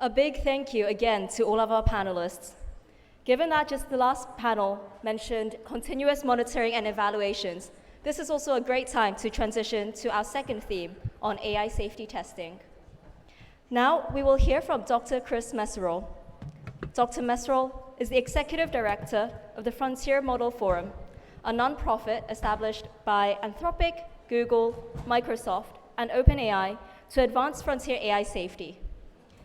A big thank you again to all of our panelists. Given that just the last panel mentioned continuous monitoring and evaluations, this is also a great time to transition to our second theme on AI safety testing. Now, we will hear from Dr. Chris Meserole. Dr. Meserole is the Executive Director of the Frontier Model Forum, a nonprofit established by Anthropic, Google, Microsoft, and OpenAI to advance frontier AI safety.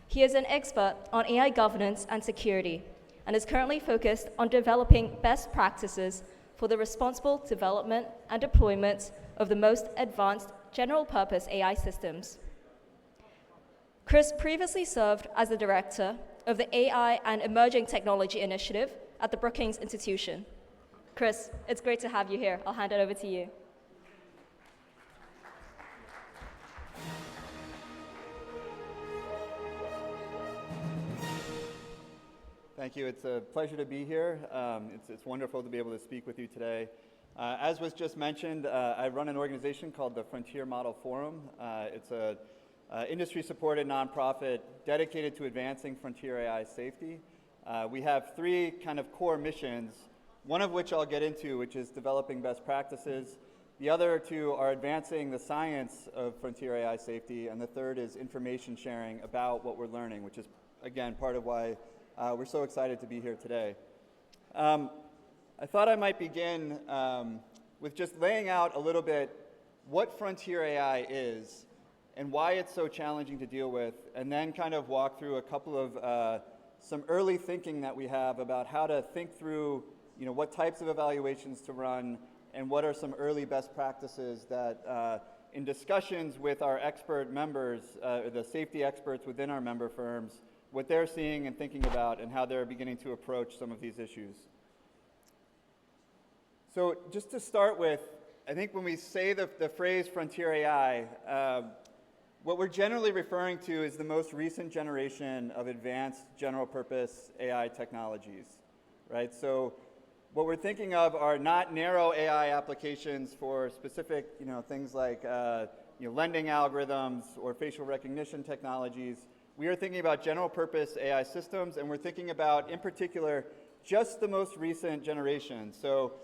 He is an expert on AI governance and security, and is currently focused on developing best practices for the responsible development and deployment of the most advanced general-purpose AI systems. Chris previously served as the director of the AI and Emerging Technology Initiative at the Brookings Institution. Chris, it's great to have you here. I'll hand it over to you. Thank you. It's a pleasure to be here. It's wonderful to be able to speak with you today. As was just mentioned, I run an organization called the Frontier Model Forum. It's an industry-supported nonprofit dedicated to advancing frontier AI safety. We have three kind of core missions, one of which I'll get into, which is developing best practices. The other two are advancing the science of frontier AI safety, and the third is information sharing about what we're learning, which is, again, part of why we're so excited to be here today. I thought I might begin with just laying out a little bit what frontier AI is and why it's so challenging to deal with, and then kind of walk through a couple of some early thinking that we have about how to think through, what types of evaluations to run, and what are some early best practices that in discussions with our expert members, the safety experts within our member firms, what they're seeing and thinking about, and how they're beginning to approach some of these issues. So just to start with, I think when we say the phrase frontier AI, what we're generally referring to is the most recent generation of advanced general purpose AI technologies, right? So what we're thinking of are not narrow AI applications for specific, things like lending algorithms or facial recognition technologies. We are thinking about general purpose AI systems, and we're thinking about, in particular, just the most recent generation. So,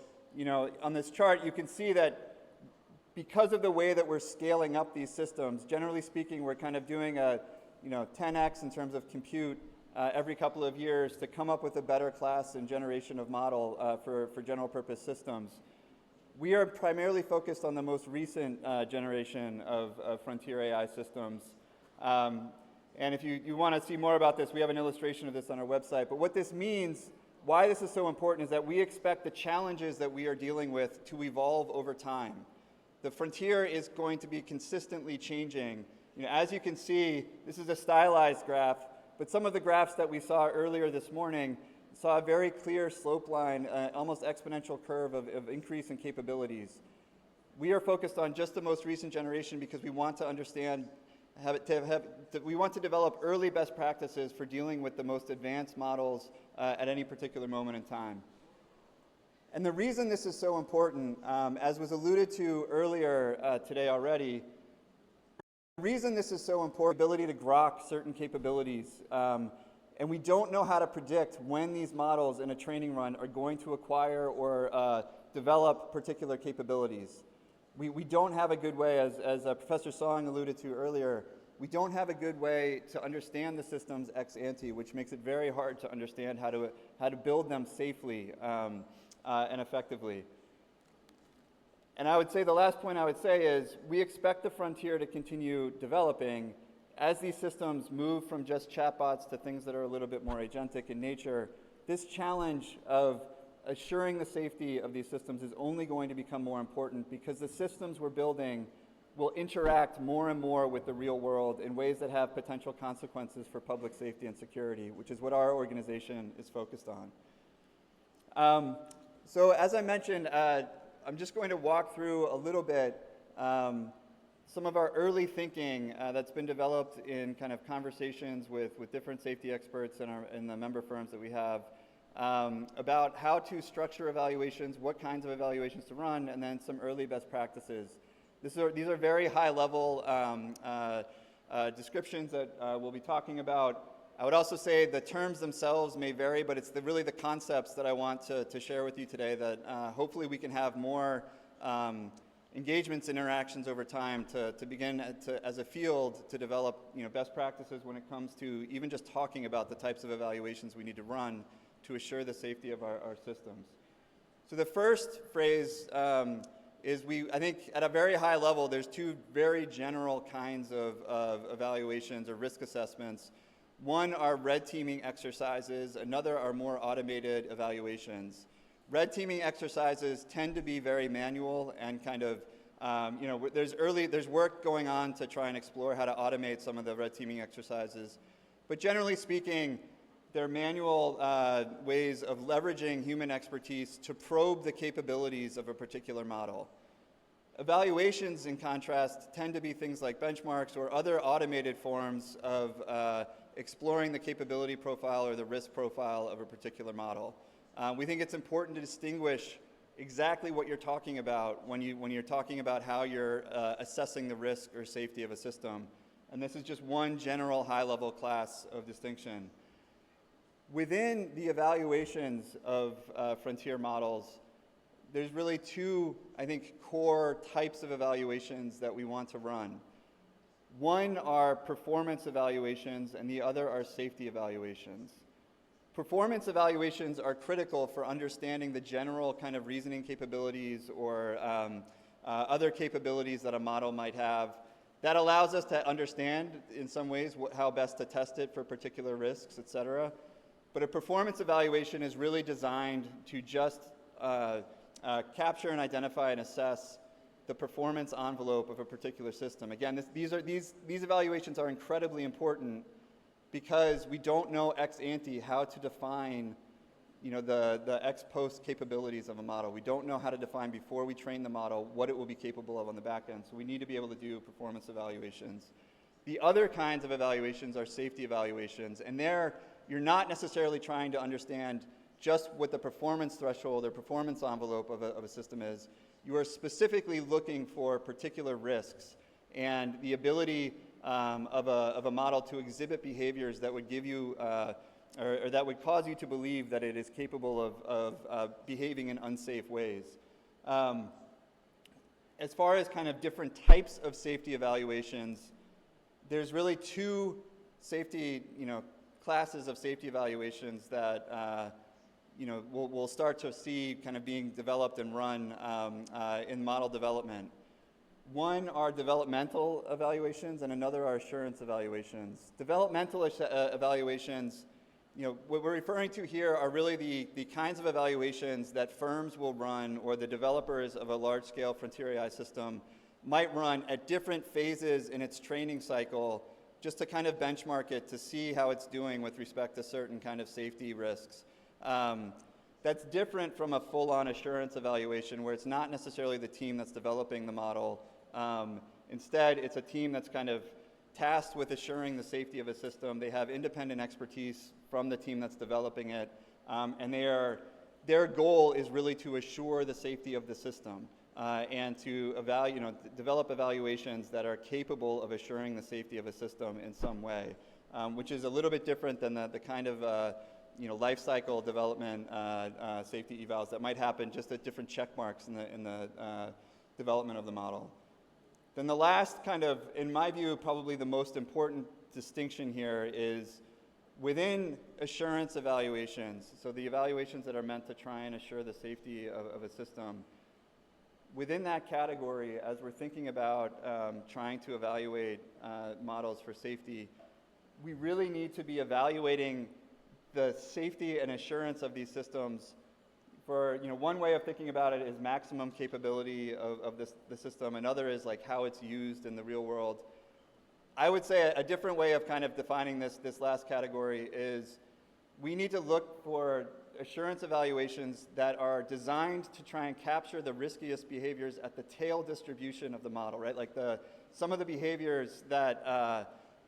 on this chart, you can see that because of the way that we're scaling up these systems, generally speaking, we're kind of doing a 10x in terms of compute every couple of years to come up with a better class and generation of model for general purpose systems. We are primarily focused on the most recent generation of frontier AI systems. And if you want to see more about this, we have an illustration of this on our website. But what this means, why this is so important, is that we expect the challenges that we are dealing with to evolve over time. The frontier is going to be consistently changing. As you can see, this is a stylized graph, but some of the graphs that we saw earlier this morning saw a very clear slope line, almost exponential curve of increase in capabilities. We are focused on just the most recent generation because we want to understand we want to develop early best practices for dealing with the most advanced models at any particular moment in time. And the reason this is so important, as was alluded to earlier today already, the reason this is so important, the ability to grok certain capabilities, and we don't know how to predict when these models in a training run are going to acquire or develop particular capabilities. We don't have a good way, as Professor Song alluded to earlier, we don't have a good way to understand the systems ex ante, which makes it very hard to understand how to build them safely and effectively. And I would say the last point I would say is we expect the frontier to continue developing as these systems move from just chatbots to things that are a little bit more agentic in nature. This challenge of assuring the safety of these systems is only going to become more important because the systems we're building will interact more and more with the real world in ways that have potential consequences for public safety and security, which is what our organization is focused on. So as I mentioned, I'm just going to walk through a little bit some of our early thinking that's been developed in kind of conversations with different safety experts in the member firms that we have. About how to structure evaluations, what kinds of evaluations to run, and then some early best practices. These are very high-level descriptions that we'll be talking about. I would also say the terms themselves may vary, but it's really the concepts that I want to share with you today that hopefully we can have more engagements and interactions over time to begin as a field to develop best practices when it comes to even just talking about the types of evaluations we need to run to assure the safety of our systems. So the first phrase is I think at a very high level, there's two very general kinds of evaluations or risk assessments. One are red teaming exercises, another are more automated evaluations. Red teaming exercises tend to be very manual and kind of, there's work going on to try and explore how to automate some of the red teaming exercises. But generally speaking, they're manual ways of leveraging human expertise to probe the capabilities of a particular model. Evaluations, in contrast, tend to be things like benchmarks or other automated forms of exploring the capability profile or the risk profile of a particular model. We think it's important to distinguish exactly what you're talking about when you're talking about how you're assessing the risk or safety of a system. And this is just one general high-level class of distinction. Within the evaluations of frontier models, there's really two, I think, core types of evaluations that we want to run. One are performance evaluations, and the other are safety evaluations. Performance evaluations are critical for understanding the general kind of reasoning capabilities or other capabilities that a model might have. That allows us to understand, in some ways, how best to test it for particular risks, et cetera. But a performance evaluation is really designed to just capture and identify and assess the performance envelope of a particular system. Again, these evaluations are incredibly important because we don't know ex ante how to define the ex post capabilities of a model. We don't know how to define before we train the model what it will be capable of on the back end. So we need to be able to do performance evaluations. The other kinds of evaluations are safety evaluations, and there you're not necessarily trying to understand just what the performance threshold or performance envelope of a system is. You are specifically looking for particular risks and the ability of a model to exhibit behaviors that would give you or that would cause you to believe that it is capable of behaving in unsafe ways. As far as kind of different types of safety evaluations, there's really two safety, classes of safety evaluations that we'll start to see kind of being developed and run in model development. One are developmental evaluations, and another are assurance evaluations. Developmental evaluations, what we're referring to here are really the kinds of evaluations that firms will run, or the developers of a large-scale frontier AI system might run at different phases in its training cycle, just to kind of benchmark it to see how it's doing with respect to certain kind of safety risks. That's different from a full-on assurance evaluation where it's not necessarily the team that's developing the model. Instead, it's a team that's kind of tasked with assuring the safety of a system. They have independent expertise from the team that's developing it, and their goal is really to assure the safety of the system and to develop evaluations that are capable of assuring the safety of a system in some way, which is a little bit different than the kind of life cycle development safety evals that might happen just at different check marks in the development of the model. Then the last kind of, in my view, probably the most important distinction here is within assurance evaluations, so the evaluations that are meant to try and assure the safety of a system, within that category, as we're thinking about trying to evaluate models for safety, we really need to be evaluating the safety and assurance of these systems for, one way of thinking about it is maximum capability of the system. Another is like how it's used in the real world. I would say a different way of kind of defining this last category is we need to look for assurance evaluations that are designed to try and capture the riskiest behaviors at the tail distribution of the model, right? Like some of the behaviors that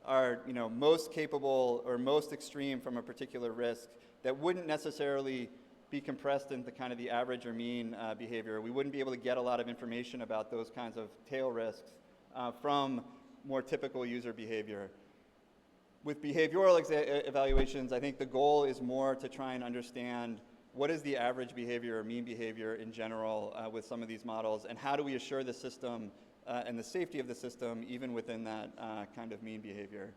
are most capable or most extreme from a particular risk that wouldn't necessarily be compressed into kind of the average or mean behavior. We wouldn't be able to get a lot of information about those kinds of tail risks from more typical user behavior. with behavioral evaluations, I think the goal is more to try and understand what is the average behavior or mean behavior in general with some of these models, and how do we assure the system and the safety of the system even within that kind of mean behavior.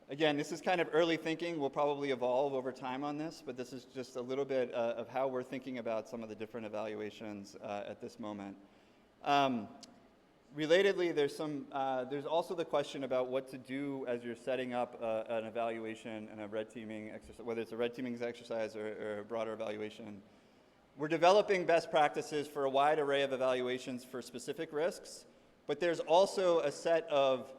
Again, this is kind of early thinking. We'll probably evolve over time on this, but this is just a little bit of how we're thinking about some of the different evaluations at this moment. Relatedly, there's also the question about what to do as you're setting up an evaluation and a red teaming exercise, whether it's a red teaming exercise or a broader evaluation. We're developing best practices for a wide array of evaluations for specific risks, but there's also a set of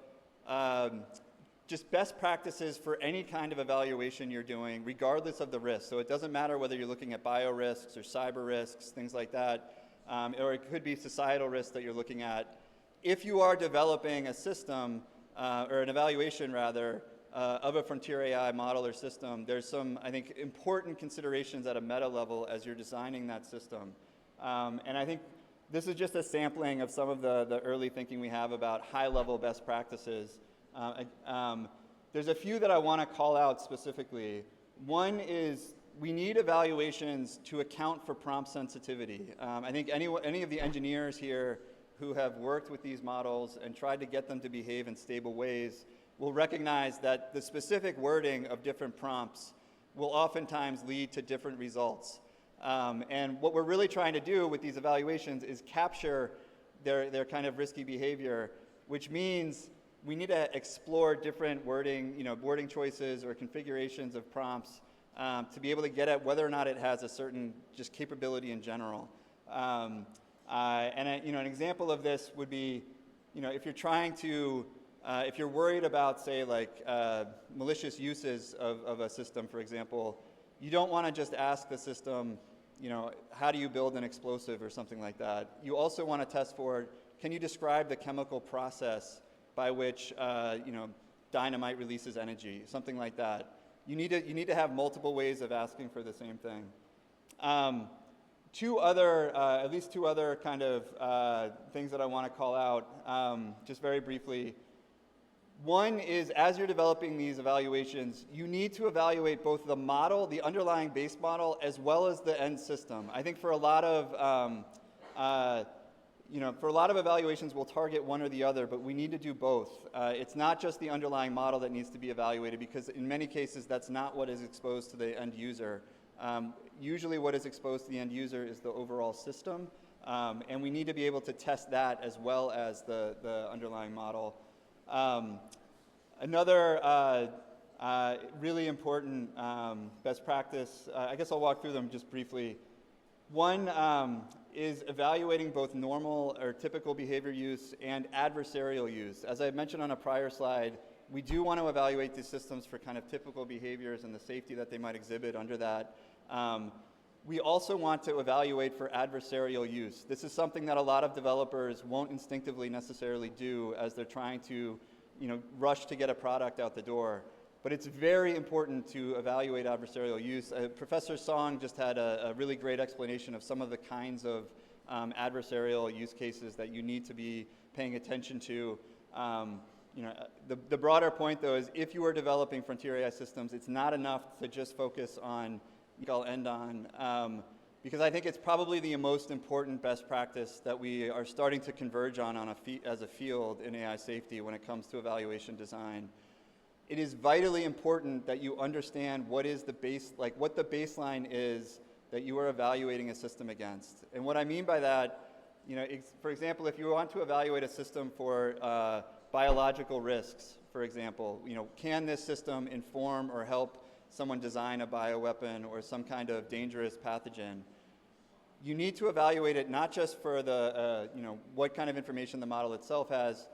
just best practices for any kind of evaluation you're doing, regardless of the risk. So it doesn't matter whether you're looking at bio risks or cyber risks, things like that, or it could be societal risks that you're looking at. If you are developing a system, or an evaluation rather, of a frontier AI model or system, there's some, I think, important considerations at a meta level as you're designing that system. And I think this is just a sampling of some of the early thinking we have about high-level best practices. There's a few that I want to call out specifically. One is we need evaluations to account for prompt sensitivity. I think any of the engineers here who have worked with these models and tried to get them to behave in stable ways will recognize that the specific wording of different prompts will oftentimes lead to different results. And what we're really trying to do with these evaluations is capture their kind of risky behavior, which means we need to explore different wording choices or configurations of prompts to be able to get at whether or not it has a certain just capability in general. And an example of this would be, if you're trying to, if you're worried about, say, like malicious uses of a system, for example, you don't want to just ask the system, how do you build an explosive or something like that. You also want to test for, can you describe the chemical process by which dynamite releases energy, something like that. You need to have multiple ways of asking for the same thing. At least two other kind of things that I want to call out, just very briefly. One is, as you're developing these evaluations, you need to evaluate both the model, the underlying base model, as well as the end system. I think for a lot of evaluations, we'll target one or the other, but we need to do both. It's not just the underlying model that needs to be evaluated, because in many cases, that's not what is exposed to the end user. Usually what is exposed to the end user is the overall system, and we need to be able to test that as well as the underlying model. Another really important best practice, I guess I'll walk through them just briefly. One is evaluating both normal or typical behavior use and adversarial use. As I mentioned on a prior slide, we do want to evaluate these systems for kind of typical behaviors and the safety that they might exhibit under that. We also want to evaluate for adversarial use. This is something that a lot of developers won't instinctively necessarily do as they're trying to rush to get a product out the door. But it's very important to evaluate adversarial use. Professor Song just had a really great explanation of some of the kinds of adversarial use cases that you need to be paying attention to. The broader point, though, is if you are developing frontier AI systems, it's not enough to just focus on, I'll end on, because I think it's probably the most important best practice that we are starting to converge on as a field in AI safety when it comes to evaluation design. It is vitally important that you understand what the baseline is that you are evaluating a system against. And what I mean by that, for example, if you want to evaluate a system for biological risks, for example, can this system inform or help someone design a bioweapon or some kind of dangerous pathogen? You need to evaluate it not just for what kind of information the model itself has.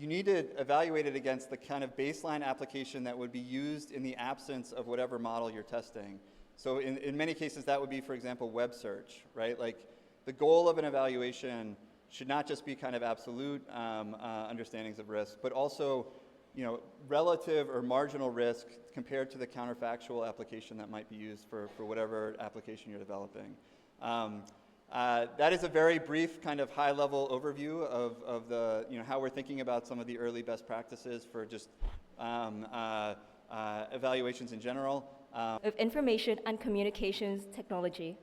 You need to evaluate it against the kind of baseline application that would be used in the absence of whatever model you're testing. So in many cases, that would be, for example, web search, right? Like the goal of an evaluation should not just be kind of absolute understandings of risk, but also relative or marginal risk compared to the counterfactual application that might be used for whatever application you're developing. That is a very brief kind of high-level overview of the, how we're thinking about some of the early best practices for just evaluations in general. Of information and communications technology.